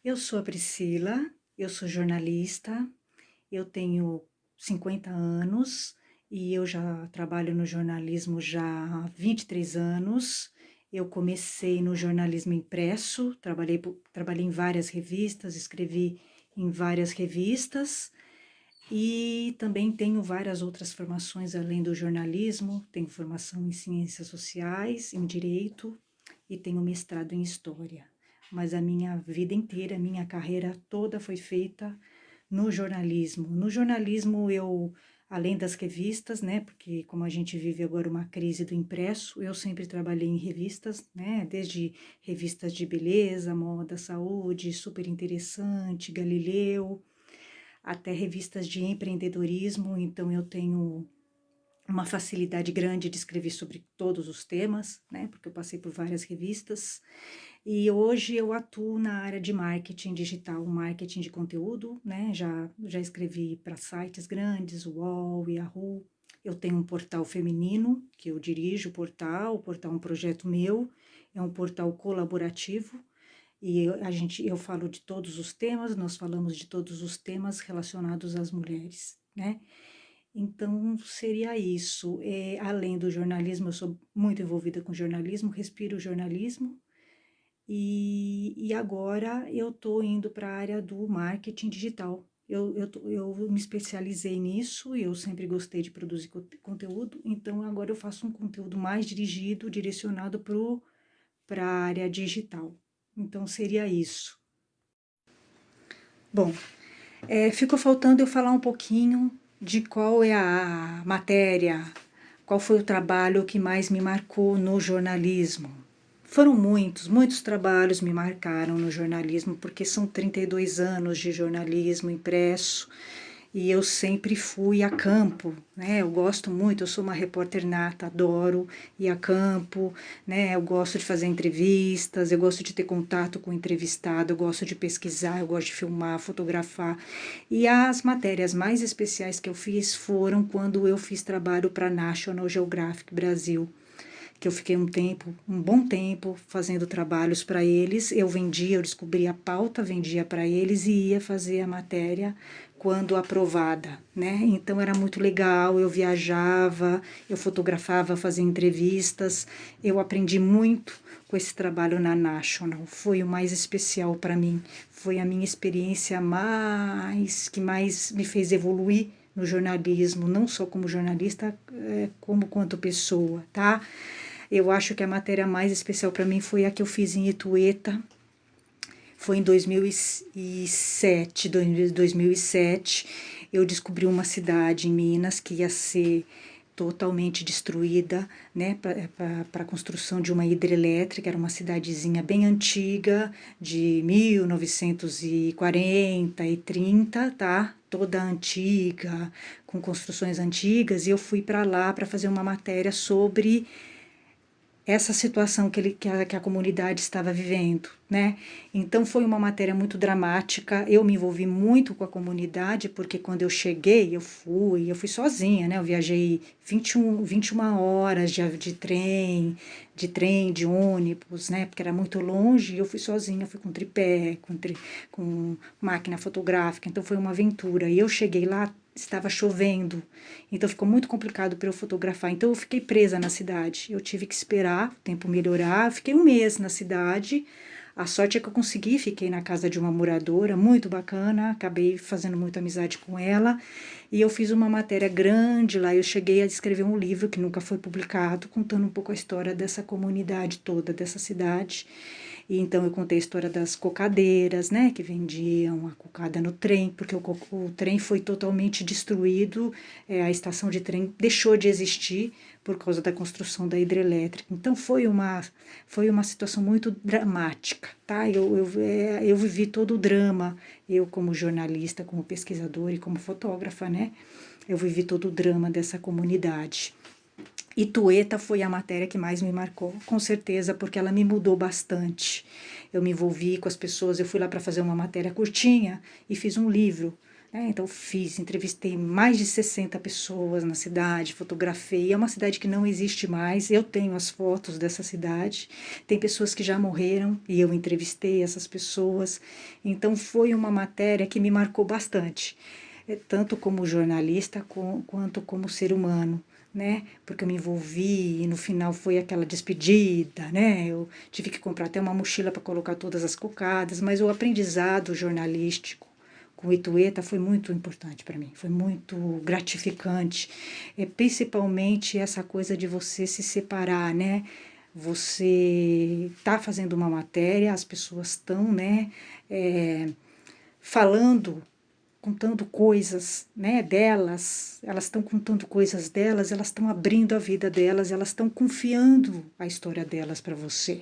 Eu sou a Priscila, eu sou jornalista, eu tenho 50 anos e eu já trabalho no jornalismo já há 23 anos. Eu comecei no jornalismo impresso, trabalhei em várias revistas, escrevi em várias revistas e também tenho várias outras formações além do jornalismo. Tenho formação em ciências sociais, em direito e tenho mestrado em história. Mas a minha vida inteira, a minha carreira toda foi feita no jornalismo. No jornalismo eu, além das revistas, né, porque como a gente vive agora uma crise do impresso, eu sempre trabalhei em revistas, né, desde revistas de beleza, moda, saúde, super interessante, Galileu, até revistas de empreendedorismo, então eu tenho uma facilidade grande de escrever sobre todos os temas, né? Porque eu passei por várias revistas. E hoje eu atuo na área de marketing digital, marketing de conteúdo, né? Já escrevi para sites grandes, UOL, Yahoo. Eu tenho um portal feminino, que eu dirijo o portal é um projeto meu, é um portal colaborativo, e eu falo de todos os temas, nós falamos de todos os temas relacionados às mulheres, né? Então, seria isso. Além do jornalismo, eu sou muito envolvida com jornalismo, respiro jornalismo, e agora eu estou indo para a área do marketing digital. Eu me especializei nisso, e eu sempre gostei de produzir conteúdo, então agora eu faço um conteúdo mais dirigido, direcionado para a área digital. Então, seria isso. Bom, ficou faltando eu falar um pouquinho de qual é a matéria, qual foi o trabalho que mais me marcou no jornalismo. Foram muitos, muitos trabalhos me marcaram no jornalismo, porque são 32 anos de jornalismo impresso e eu sempre fui a campo, né? Eu gosto muito, eu sou uma repórter nata, adoro ir a campo, né? Eu gosto de fazer entrevistas, eu gosto de ter contato com o entrevistado, eu gosto de pesquisar, eu gosto de filmar, fotografar. E as matérias mais especiais que eu fiz foram quando eu fiz trabalho para National Geographic Brasil, que eu fiquei um bom tempo fazendo trabalhos para eles. Eu vendia, eu descobri a pauta, vendia para eles e ia fazer a matéria quando aprovada, né? Então era muito legal, eu viajava, eu fotografava, fazia entrevistas, eu aprendi muito com esse trabalho na National. Foi o mais especial para mim, foi a minha experiência que mais me fez evoluir no jornalismo, não só como jornalista, como quanto pessoa, tá? Eu acho que a matéria mais especial para mim foi a que eu fiz em Itueta, foi em 2007. Eu descobri uma cidade em Minas que ia ser totalmente destruída, né, para a construção de uma hidrelétrica. Era uma cidadezinha bem antiga, de 1940 e 30, tá? Toda antiga, com construções antigas, e eu fui para lá para fazer uma matéria sobre essa situação que a comunidade estava vivendo, né? Então foi uma matéria muito dramática. Eu me envolvi muito com a comunidade, porque quando eu cheguei, eu fui sozinha, né? Eu viajei 21 horas de ônibus, né? Porque era muito longe, e eu fui sozinha, fui com tripé, com máquina fotográfica, então foi uma aventura. E eu cheguei lá, estava chovendo, então ficou muito complicado para eu fotografar. Então eu fiquei presa na cidade. Eu tive que esperar o tempo melhorar. Fiquei um mês na cidade. A sorte é que eu consegui, fiquei na casa de uma moradora muito bacana, acabei fazendo muita amizade com ela. E eu fiz uma matéria grande lá. Eu cheguei a escrever um livro que nunca foi publicado, contando um pouco a história dessa comunidade toda, dessa cidade. E então eu contei a história das cocadeiras, né, que vendiam a cocada no trem, porque o trem foi totalmente destruído, a estação de trem deixou de existir por causa da construção da hidrelétrica. Então foi uma situação muito dramática, tá? Eu vivi todo o drama, eu como jornalista, como pesquisadora e como fotógrafa, né? Eu vivi todo o drama dessa comunidade. Itueta foi a matéria que mais me marcou, com certeza, porque ela me mudou bastante. Eu me envolvi com as pessoas, eu fui lá para fazer uma matéria curtinha e fiz um livro, né? Então entrevistei mais de 60 pessoas na cidade, fotografei. É uma cidade que não existe mais. Eu tenho as fotos dessa cidade. Tem pessoas que já morreram e eu entrevistei essas pessoas. Então foi uma matéria que me marcou bastante, tanto como jornalista quanto como ser humano, né? Porque eu me envolvi e no final foi aquela despedida, né? Eu tive que comprar até uma mochila para colocar todas as cocadas, mas o aprendizado jornalístico com o Itueta foi muito importante para mim, foi muito gratificante, principalmente essa coisa de você se separar, né? Você tá fazendo uma matéria, as pessoas estão, né, falando, contando coisas, né, delas, elas estão contando coisas delas, elas estão abrindo a vida delas, elas estão confiando a história delas para você,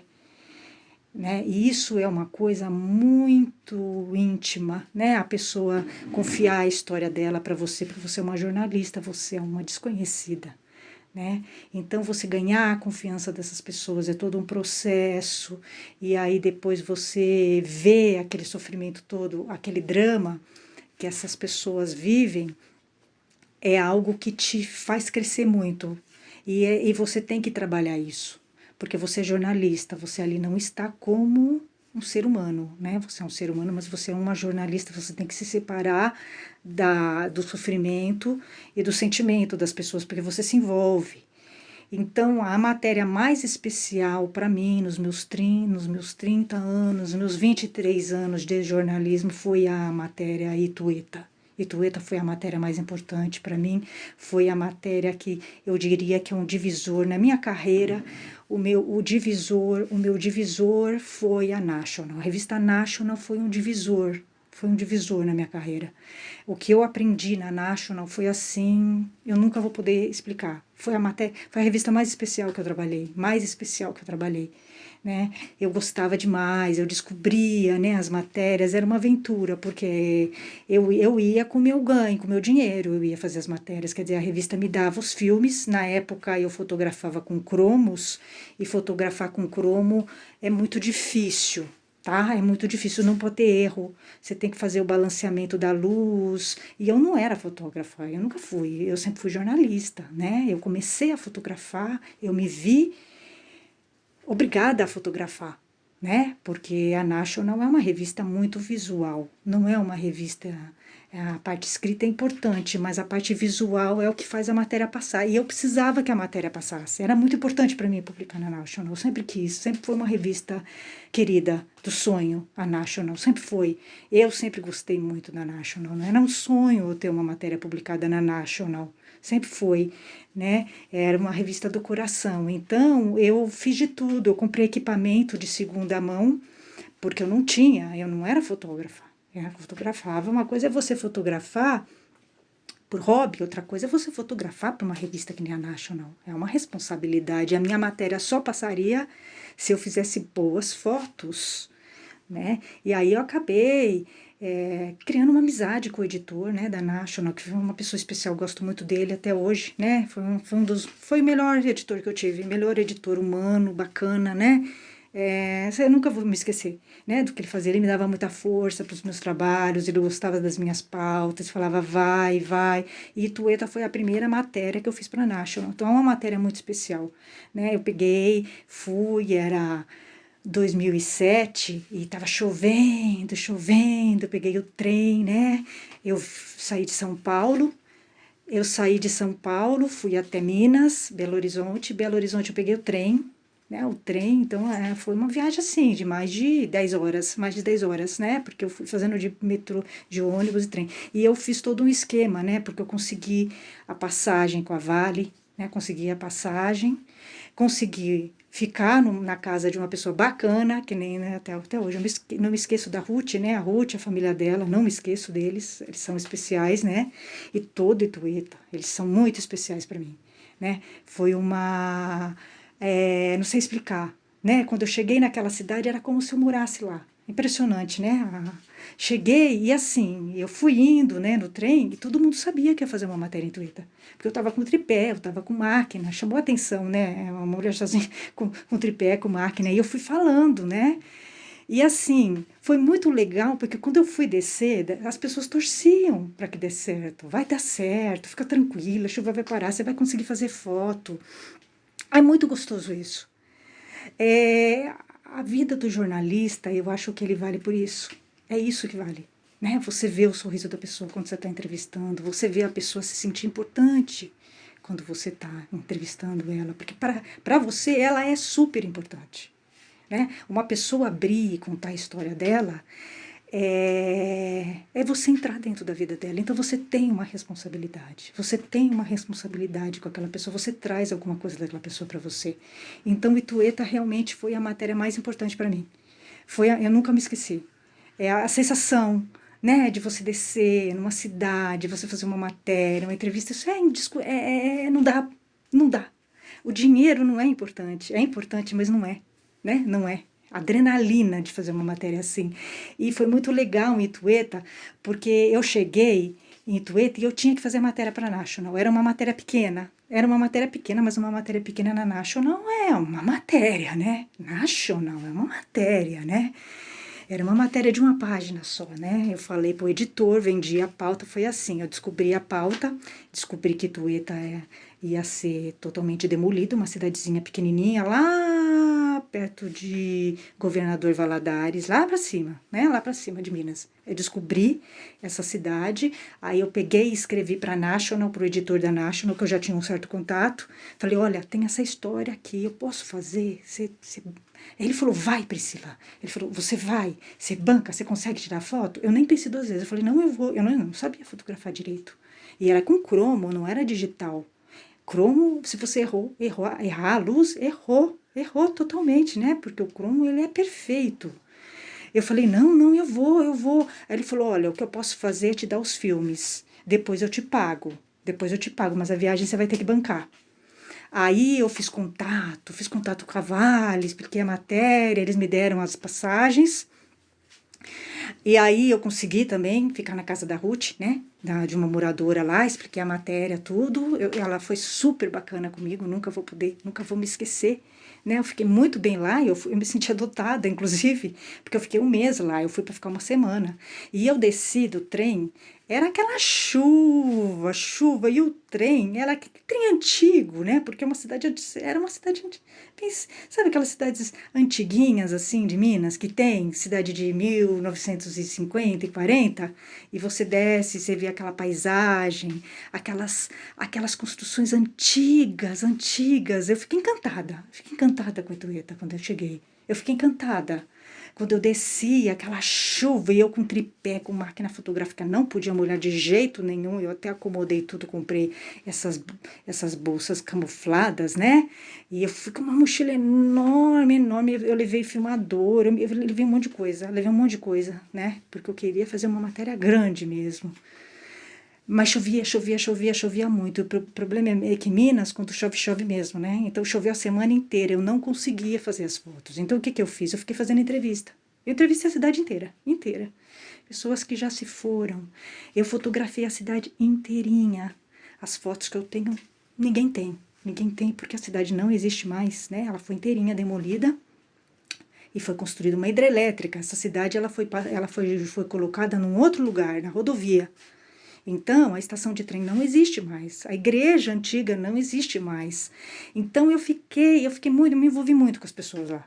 né? E isso é uma coisa muito íntima, né? A pessoa confiar a história dela para você, porque você é uma jornalista, você é uma desconhecida, né? Então você ganhar a confiança dessas pessoas é todo um processo, e aí depois você vê aquele sofrimento todo, aquele drama que essas pessoas vivem, é algo que te faz crescer muito. E você tem que trabalhar isso, porque você é jornalista, você ali não está como um ser humano, né? Você é um ser humano, mas você é uma jornalista, você tem que se separar do sofrimento e do sentimento das pessoas, porque você se envolve. Então, a matéria mais especial para mim, nos meus 30 anos, meus 23 anos de jornalismo, foi a matéria Itueta. Itueta foi a matéria mais importante para mim, foi a matéria que eu diria que é um divisor na minha carreira. O meu divisor foi a National. A revista National foi um divisor na minha carreira. O que eu aprendi na National foi assim, eu nunca vou poder explicar. Foi a revista mais especial que eu trabalhei, mais especial que eu trabalhei, né? Eu gostava demais, eu descobria, né, as matérias, era uma aventura, porque eu ia com o meu ganho, com o meu dinheiro, eu ia fazer as matérias, quer dizer, a revista me dava os filmes, na época eu fotografava com cromos, e fotografar com cromo é muito difícil, tá? É muito difícil, não pode ter erro. Você tem que fazer o balanceamento da luz. E eu não era fotógrafa, eu nunca fui. Eu sempre fui jornalista, né? Eu comecei a fotografar, eu me vi obrigada a fotografar, né? Porque a National é uma revista muito visual, não é uma revista. A parte escrita é importante, mas a parte visual é o que faz a matéria passar. E eu precisava que a matéria passasse. Era muito importante para mim publicar na National. Eu sempre quis, sempre foi uma revista querida do sonho, a National, sempre foi. Eu sempre gostei muito da National. Não era um sonho eu ter uma matéria publicada na National. Sempre foi, né? Era uma revista do coração. Então, eu fiz de tudo. Eu comprei equipamento de segunda mão, porque eu não era fotógrafa. Eu fotografava. Uma coisa é você fotografar por hobby, outra coisa é você fotografar para uma revista que nem a National. É uma responsabilidade. A minha matéria só passaria se eu fizesse boas fotos, né? E aí eu acabei criando uma amizade com o editor, né, da National, que foi uma pessoa especial, gosto muito dele até hoje, né? Foi o melhor editor que eu tive, melhor editor humano, bacana, né? Eu nunca vou me esquecer, né, do que ele fazia. Ele me dava muita força para os meus trabalhos, ele gostava das minhas pautas, falava vai, vai. E Itueta foi a primeira matéria que eu fiz para a National, então é uma matéria muito especial, né? Eu peguei, fui, era 2007 e estava chovendo, chovendo, eu peguei o trem, né? Eu saí de São Paulo, fui até Minas, Belo Horizonte eu peguei o trem, né? O trem, então foi uma viagem assim, de mais de 10 horas, né? Porque eu fui fazendo de metrô, de ônibus e trem. E eu fiz todo um esquema, né? Porque eu consegui a passagem com a Vale, né? Consegui a passagem, consegui ficar na casa de uma pessoa bacana, que nem, né, até hoje, não me esqueço da Ruth, né, a Ruth, a família dela, não me esqueço deles, eles são especiais, né, e todo Itueta, eles são muito especiais para mim, né, foi não sei explicar, né, quando eu cheguei naquela cidade era como se eu morasse lá, impressionante, né, cheguei e assim, eu fui indo, né, no trem e todo mundo sabia que ia fazer uma matéria em Itueta, porque eu estava com tripé, eu estava com máquina, chamou a atenção, né? Uma mulher sozinha com tripé, com máquina, e eu fui falando, né? E assim, foi muito legal, porque quando eu fui descer, as pessoas torciam para que desse certo. Vai dar certo, fica tranquila, a chuva vai parar, você vai conseguir fazer foto. É muito gostoso isso. É, a vida do jornalista, eu acho que ele vale por isso. É isso que vale. Né? Você vê o sorriso da pessoa quando você está entrevistando, você vê a pessoa se sentir importante quando você está entrevistando ela, porque para você ela é super importante. Né? Uma pessoa abrir e contar a história dela é você entrar dentro da vida dela. Então você tem uma responsabilidade. Você tem uma responsabilidade com aquela pessoa. Você traz alguma coisa daquela pessoa para você. Então Itueta realmente foi a matéria mais importante para mim. Eu nunca me esqueci. É a sensação, né, de você descer numa cidade, você fazer uma matéria, uma entrevista. Isso não dá, não dá. O dinheiro não é importante, mas não é, né? Não é. Adrenalina de fazer uma matéria assim. E foi muito legal em Itueta, porque eu cheguei em Itueta e eu tinha que fazer matéria para a National. Era uma matéria pequena, mas uma matéria pequena na National é uma matéria, né? National é uma matéria, né? Era uma matéria de uma página só, né? Eu falei pro editor, vendi a pauta, foi assim. Eu descobri a pauta, descobri que Itueta ia ser totalmente demolida, uma cidadezinha pequenininha lá perto de Governador Valadares, lá para cima, né? Lá para cima de Minas. Eu descobri essa cidade, aí eu peguei e escrevi para a National, pro editor da National, que eu já tinha um certo contato. Falei, olha, tem essa história aqui, eu posso fazer? Ele falou, vai, Priscila. Ele falou, você vai, você banca, você consegue tirar foto? Eu nem pensei duas vezes. Eu falei, não, eu vou. Eu não sabia fotografar direito. E era com cromo, não era digital. Cromo, se você errar a luz, errou totalmente, né? Porque o cromo, ele é perfeito. Eu falei, não, eu vou. Aí ele falou, olha, o que eu posso fazer é te dar os filmes. Depois eu te pago, mas a viagem você vai ter que bancar. Aí eu fiz contato com a Vale, expliquei a matéria, eles me deram as passagens. E aí eu consegui também ficar na casa da Ruth, né? De uma moradora lá, expliquei a matéria, tudo. Ela foi super bacana comigo, nunca vou me esquecer. Né? Eu fiquei muito bem lá, eu me senti adotada, inclusive, porque eu fiquei um mês lá, eu fui para ficar uma semana. E eu desci do trem, era aquela chuva, e o trem, era aquele trem antigo, né? Porque era uma cidade, sabe aquelas cidades antiguinhas, assim, de Minas, que tem cidade de 1950 e 40, e você desce, você vê aquela paisagem, aquelas construções antigas. Eu fiquei encantada com Itueta quando eu cheguei. Eu fiquei encantada. Quando eu desci, aquela chuva e eu com tripé, com máquina fotográfica, não podia molhar de jeito nenhum. Eu até acomodei tudo, comprei essas bolsas camufladas, né? E eu fui com uma mochila enorme. Eu levei filmador, eu levei um monte de coisa, né? Porque eu queria fazer uma matéria grande mesmo. Mas chovia muito. O problema é que Minas, quando chove, chove mesmo, né? Então choveu a semana inteira, eu não conseguia fazer as fotos. Então o que eu fiz? Eu fiquei fazendo entrevista. Eu entrevistei a cidade inteira. Pessoas que já se foram. Eu fotografei a cidade inteirinha. As fotos que eu tenho, ninguém tem. Ninguém tem porque a cidade não existe mais, né? Ela foi inteirinha demolida e foi construída uma hidrelétrica. Essa cidade foi colocada num outro lugar, na rodovia. Então, a estação de trem não existe mais, a igreja antiga não existe mais. Então, me envolvi muito com as pessoas lá.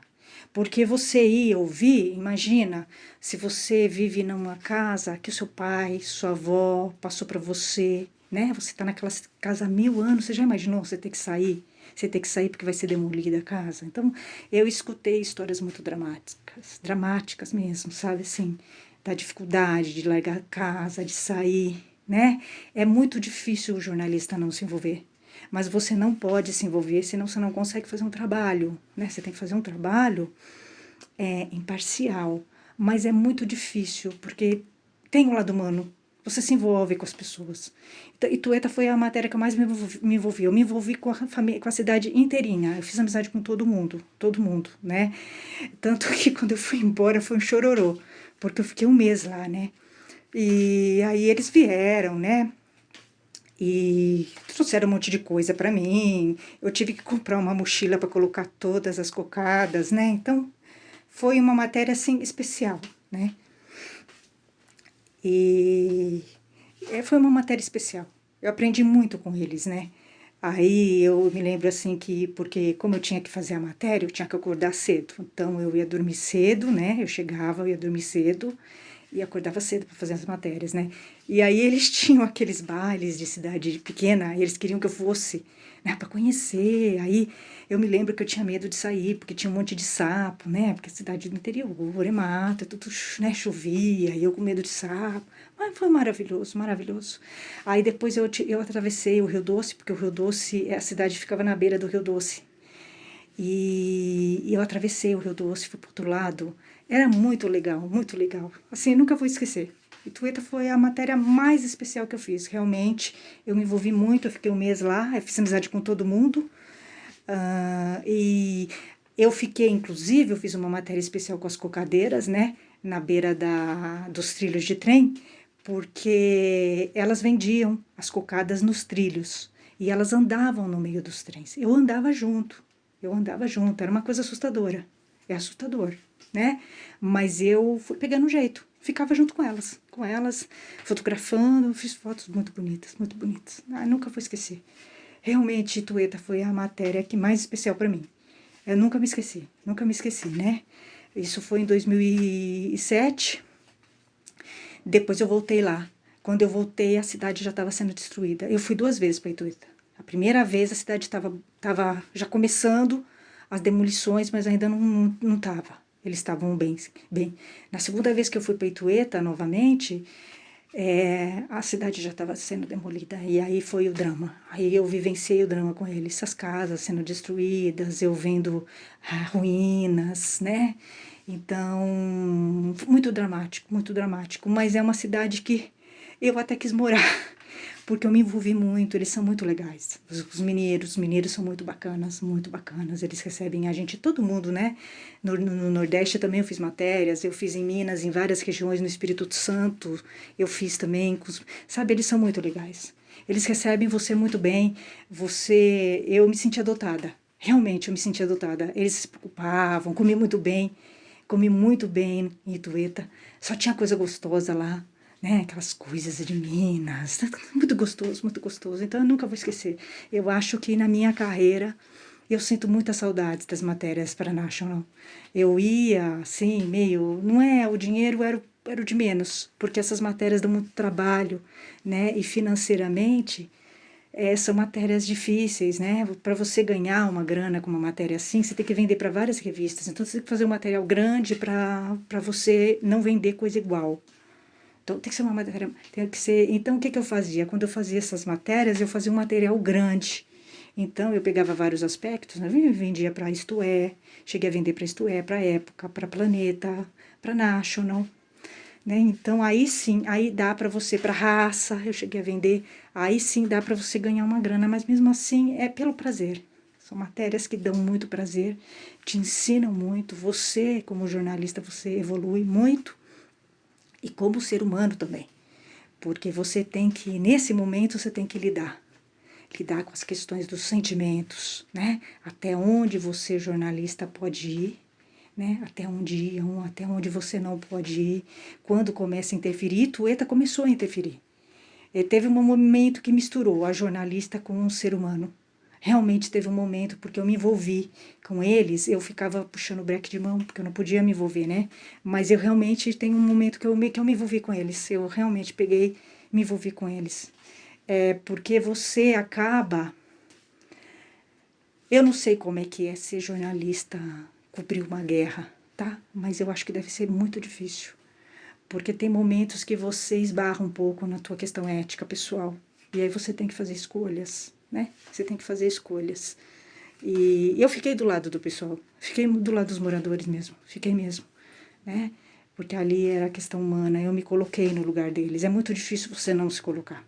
Porque você ia ouvir, imagina, se você vive numa casa que o seu pai, sua avó passou para você, né? Você está naquela casa há 1000 anos, você já imaginou você ter que sair? Você ter que sair porque vai ser demolida a casa. Então, eu escutei histórias muito dramáticas mesmo, sabe assim, da dificuldade de largar a casa, de sair, né? É muito difícil o jornalista não se envolver. Mas você não pode se envolver, senão você não consegue fazer um trabalho, né? Você tem que fazer um trabalho imparcial, mas é muito difícil, porque tem o lado humano, você se envolve com as pessoas. Então, Itueta foi a matéria que eu mais me envolvi. Eu me envolvi com a família, com a cidade inteirinha. Eu fiz amizade com todo mundo, né? Tanto que quando eu fui embora foi um chororô, porque eu fiquei um mês lá, né? E aí eles vieram, né? E trouxeram um monte de coisa para mim. Eu tive que comprar uma mochila para colocar todas as cocadas, né? Então foi uma matéria, assim, especial, né? E foi uma matéria especial. Eu aprendi muito com eles, né? Aí eu me lembro assim que, porque como eu tinha que fazer a matéria, eu tinha que acordar cedo. Então eu ia dormir cedo, né? Eu chegava, eu ia dormir cedo e acordava cedo para fazer as matérias, né? E aí eles tinham aqueles bailes de cidade pequena, e eles queriam que eu fosse, né, para conhecer. Aí eu me lembro que eu tinha medo de sair, porque tinha um monte de sapo, né? Porque a cidade do interior é mata, tudo, né, chovia, e eu com medo de sapo. Mas foi maravilhoso, maravilhoso. Aí depois eu atravessei o Rio Doce, porque o Rio Doce, a cidade ficava na beira do Rio Doce. E eu atravessei o Rio Doce, fui pro outro lado. Era muito legal, muito legal. Assim, nunca vou esquecer. Itueta foi a matéria mais especial que eu fiz. Realmente, eu me envolvi muito, eu fiquei um mês lá, eu fiz amizade com todo mundo. E eu fiquei, inclusive, eu fiz uma matéria especial com as cocadeiras, né? Na beira dos trilhos de trem, porque elas vendiam as cocadas nos trilhos. E elas andavam no meio dos trens. Eu andava junto, era uma coisa assustadora. É assustador, né? Mas eu fui pegando um jeito, ficava junto com elas, fotografando, fiz fotos muito bonitas, muito bonitas. Ah, nunca vou esquecer. Realmente, Itueta foi a matéria que mais especial para mim. Eu nunca me esqueci, né? Isso foi em 2007. Depois eu voltei lá. Quando eu voltei, a cidade já estava sendo destruída. Eu fui 2 vezes para Itueta. A primeira vez a cidade estava já começando as demolições, mas ainda não estava. Eles estavam bem, bem. Na segunda vez que eu fui para Itueta novamente, a cidade já estava sendo demolida. E aí foi o drama. Aí eu vivenciei o drama com eles. As casas sendo destruídas, eu vendo ruínas, né? Então, muito dramático, muito dramático. Mas é uma cidade que eu até quis morar, porque eu me envolvi muito, eles são muito legais. Os mineiros são muito bacanas, muito bacanas. Eles recebem a gente, todo mundo, né? No Nordeste também eu fiz matérias, eu fiz em Minas, em várias regiões, no Espírito Santo, eu fiz também. Sabe, eles são muito legais. Eles recebem você muito bem, eu me senti adotada. Realmente, eu me senti adotada. Eles se preocupavam, comi muito bem em Itueta. Só tinha coisa gostosa lá, né? Aquelas coisas de Minas. Muito gostoso, muito gostoso. Então eu nunca vou esquecer. Eu acho que na minha carreira eu sinto muitas saudades das matérias para National. Eu ia, assim, meio. Não é, o dinheiro era o de menos, porque essas matérias dão muito trabalho, né? E financeiramente são matérias difíceis, né? Para você ganhar uma grana com uma matéria assim, você tem que vender para várias revistas. Então, você tem que fazer um material grande para você não vender coisa igual. Então, tem que ser uma matéria. Tem que ser. Então, o que eu fazia? Quando eu fazia essas matérias, eu fazia um material grande. Então, eu pegava vários aspectos, né? Vendia para Isto É, cheguei a vender para Isto É, para Época, para Planeta, para National, né? Então aí sim, aí dá para você para raça, eu cheguei a vender, aí sim dá para você ganhar uma grana, mas mesmo assim é pelo prazer. São matérias que dão muito prazer, te ensinam muito, você como jornalista você evolui muito e como ser humano também. Porque você tem que, nesse momento, você tem que lidar com as questões dos sentimentos, né? Até onde você, jornalista, pode ir, né? Até onde você não pode ir. Quando começa a interferir, Tueta começou a interferir. E teve um momento que misturou a jornalista com um ser humano. Realmente teve um momento, porque eu me envolvi com eles, eu ficava puxando o breque de mão, porque eu não podia me envolver, né? Mas eu realmente tenho um momento que eu me envolvi com eles. Eu realmente peguei, me envolvi com eles. Porque você acaba. Eu não sei como é que é ser jornalista, cobrir uma guerra, tá? Mas eu acho que deve ser muito difícil. Porque tem momentos que você esbarra um pouco na tua questão ética pessoal. E aí você tem que fazer escolhas, né? Você tem que fazer escolhas. E eu fiquei do lado do pessoal. Fiquei do lado dos moradores mesmo. Fiquei mesmo, né? Porque ali era a questão humana. Eu me coloquei no lugar deles. É muito difícil você não se colocar.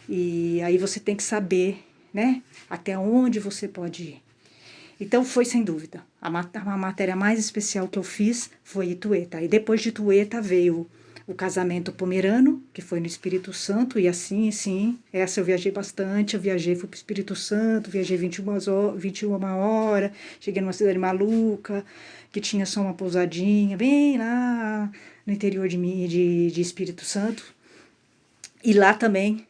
E aí você tem que saber, né? Até onde você pode ir. Então foi sem dúvida. A matéria mais especial que eu fiz foi Itueta. E depois de Itueta veio o casamento pomerano, que foi no Espírito Santo, e assim, sim, essa eu viajei bastante, eu viajei, fui para o Espírito Santo, viajei 21 horas, cheguei numa cidade maluca, que tinha só uma pousadinha, bem lá no interior de Espírito Santo, e lá também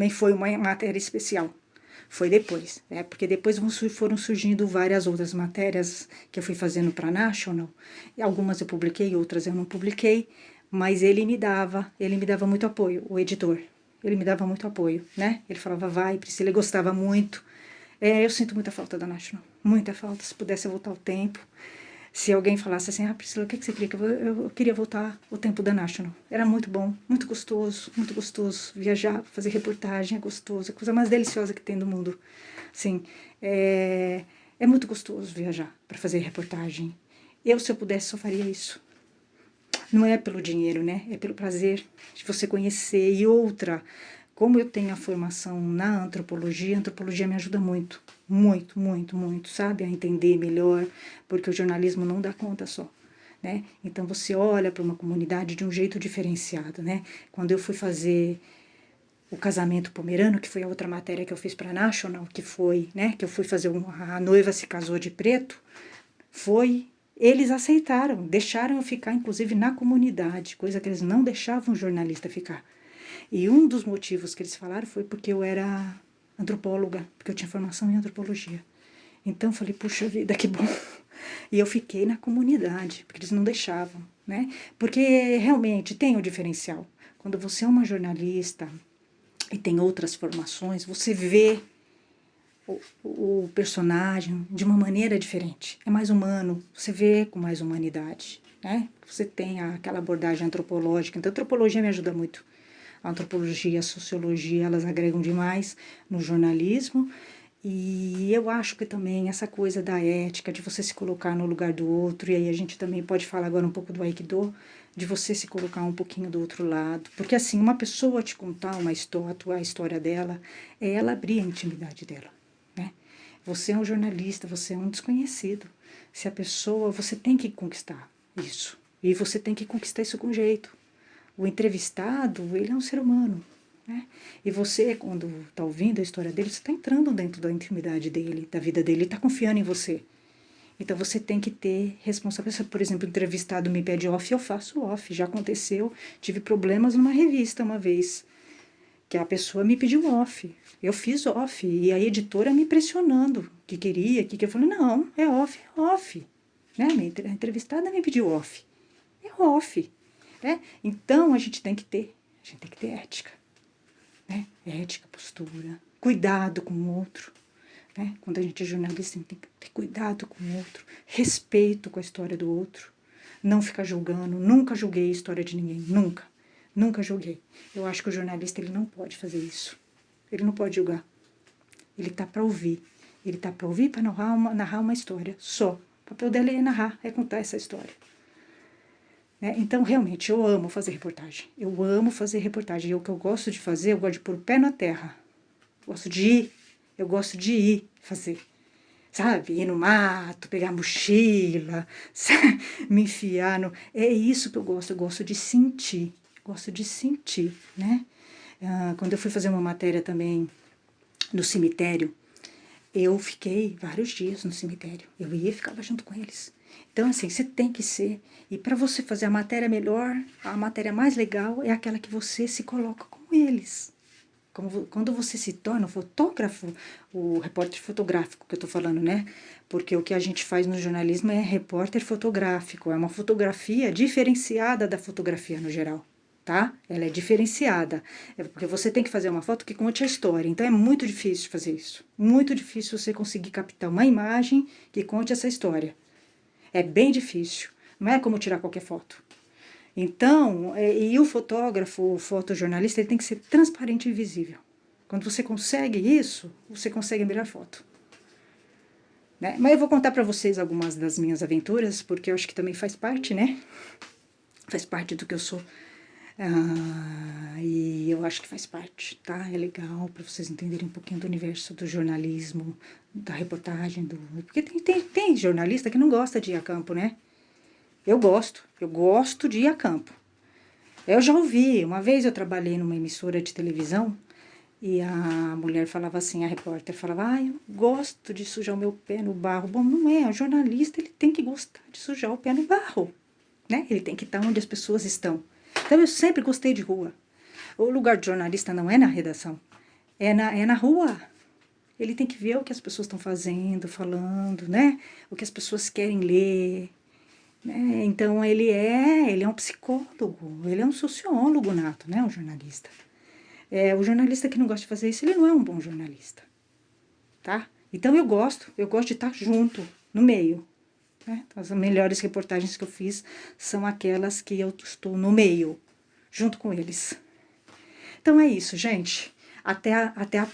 foi uma matéria especial. Foi depois, né? Porque depois foram surgindo várias outras matérias que eu fui fazendo para National. E algumas eu publiquei, outras eu não publiquei, mas ele me dava muito apoio, o editor. Ele me dava muito apoio, né? Ele falava, vai, Priscila, ele gostava muito. Eu sinto muita falta da National, muita falta. Se pudesse voltar o tempo, se alguém falasse assim, ah, Priscila, o que você queria? Eu queria voltar o tempo da National. Era muito bom, muito gostoso viajar, fazer reportagem, é gostoso, é a coisa mais deliciosa que tem do mundo. Sim, é muito gostoso viajar para fazer reportagem. Se eu pudesse, só faria isso. Não é pelo dinheiro, né? É pelo prazer de você conhecer. E outra, como eu tenho a formação na antropologia, a antropologia me ajuda muito, muito, muito, muito, sabe? A entender melhor, porque o jornalismo não dá conta só, né? Então você olha para uma comunidade de um jeito diferenciado, né? Quando eu fui fazer o casamento pomerano, que foi a outra matéria que eu fiz para a National, que foi, né? Que eu fui fazer a noiva se casou de preto, eles aceitaram, deixaram eu ficar, inclusive, na comunidade, coisa que eles não deixavam o jornalista ficar. E um dos motivos que eles falaram foi porque eu era antropóloga, porque eu tinha formação em antropologia. Então eu falei, puxa vida, que bom. E eu fiquei na comunidade, porque eles não deixavam, né? Porque realmente tem o diferencial. Quando você é uma jornalista e tem outras formações, você vê o personagem de uma maneira diferente. É mais humano, você vê com mais humanidade, né? Você tem aquela abordagem antropológica. Então, a antropologia me ajuda muito. A antropologia, a sociologia, elas agregam demais no jornalismo. E eu acho que também essa coisa da ética, de você se colocar no lugar do outro, e aí a gente também pode falar agora um pouco do Aikido, de você se colocar um pouquinho do outro lado. Porque assim, uma pessoa te contar uma história, a história dela, é ela abrir a intimidade dela, né? Você é um jornalista, você é um desconhecido. Se a pessoa, você tem que conquistar isso. E você tem que conquistar isso com jeito. O entrevistado, ele é um ser humano, né? E você, quando está ouvindo a história dele, você está entrando dentro da intimidade dele, da vida dele, ele está confiando em você. Então você tem que ter responsabilidade. Por exemplo, o entrevistado me pede off, eu faço off. Já aconteceu, tive problemas numa revista uma vez, que a pessoa me pediu off. Eu fiz off, e a editora me pressionando, que queria, que eu falei, não, é off, é off. Né? A entrevistada me pediu off. É off. Né? Então a gente tem que ter ética. Né? Ética, postura, cuidado com o outro. Né? Quando a gente é jornalista, a gente tem que ter cuidado com o outro, respeito com a história do outro, não ficar julgando. Nunca julguei a história de ninguém, nunca, nunca julguei. Eu acho que o jornalista ele não pode fazer isso, ele não pode julgar, ele tá para ouvir, para narrar uma história só. O papel dela é narrar, é contar essa história. Né? Então, realmente, eu amo fazer reportagem. Eu amo fazer reportagem. E o que eu gosto de fazer, eu gosto de pôr o pé na terra. Eu gosto de ir fazer. Sabe? Ir no mato, pegar a mochila, sabe? Me enfiar no... É isso que eu gosto de sentir. Gosto de sentir, né? Quando eu fui fazer uma matéria também no cemitério, eu fiquei vários dias no cemitério. Eu ia e ficava junto com eles. Então, assim, você tem que ser. E para você fazer a matéria melhor, a matéria mais legal é aquela que você se coloca com eles. Quando você se torna um fotógrafo, o repórter fotográfico que eu tô falando, né? Porque o que a gente faz no jornalismo é repórter fotográfico, é uma fotografia diferenciada da fotografia no geral, tá? Ela é diferenciada, é porque você tem que fazer uma foto que conte a história, então é muito difícil fazer isso. Muito difícil você conseguir captar uma imagem que conte essa história. É bem difícil, não é como tirar qualquer foto. Então, e o fotógrafo, o fotojornalista, ele tem que ser transparente e visível. Quando você consegue isso, você consegue a melhor foto. Né? Mas eu vou contar para vocês algumas das minhas aventuras, porque eu acho que também faz parte, né? Faz parte do que eu sou. E eu acho que faz parte, tá? É legal para vocês entenderem um pouquinho do universo do jornalismo, da reportagem, porque tem jornalista que não gosta de ir a campo, né? Eu gosto de ir a campo. Eu já ouvi, uma vez eu trabalhei numa emissora de televisão e a mulher falava assim, a repórter falava, eu gosto de sujar o meu pé no barro. Bom, não é, o jornalista ele tem que gostar de sujar o pé no barro, né? Ele tem que estar onde as pessoas estão. Então eu sempre gostei de rua. O lugar de jornalista não é na redação, é na rua. Ele tem que ver o que as pessoas estão fazendo, falando, né? O que as pessoas querem ler, né? Então ele é um psicólogo, ele é um sociólogo nato, né? Um jornalista. O jornalista que não gosta de fazer isso, ele não é um bom jornalista, tá? Então eu gosto de estar junto, no meio, né? Então, as melhores reportagens que eu fiz são aquelas que eu estou no meio, junto com eles. Então é isso, gente. Até a próxima.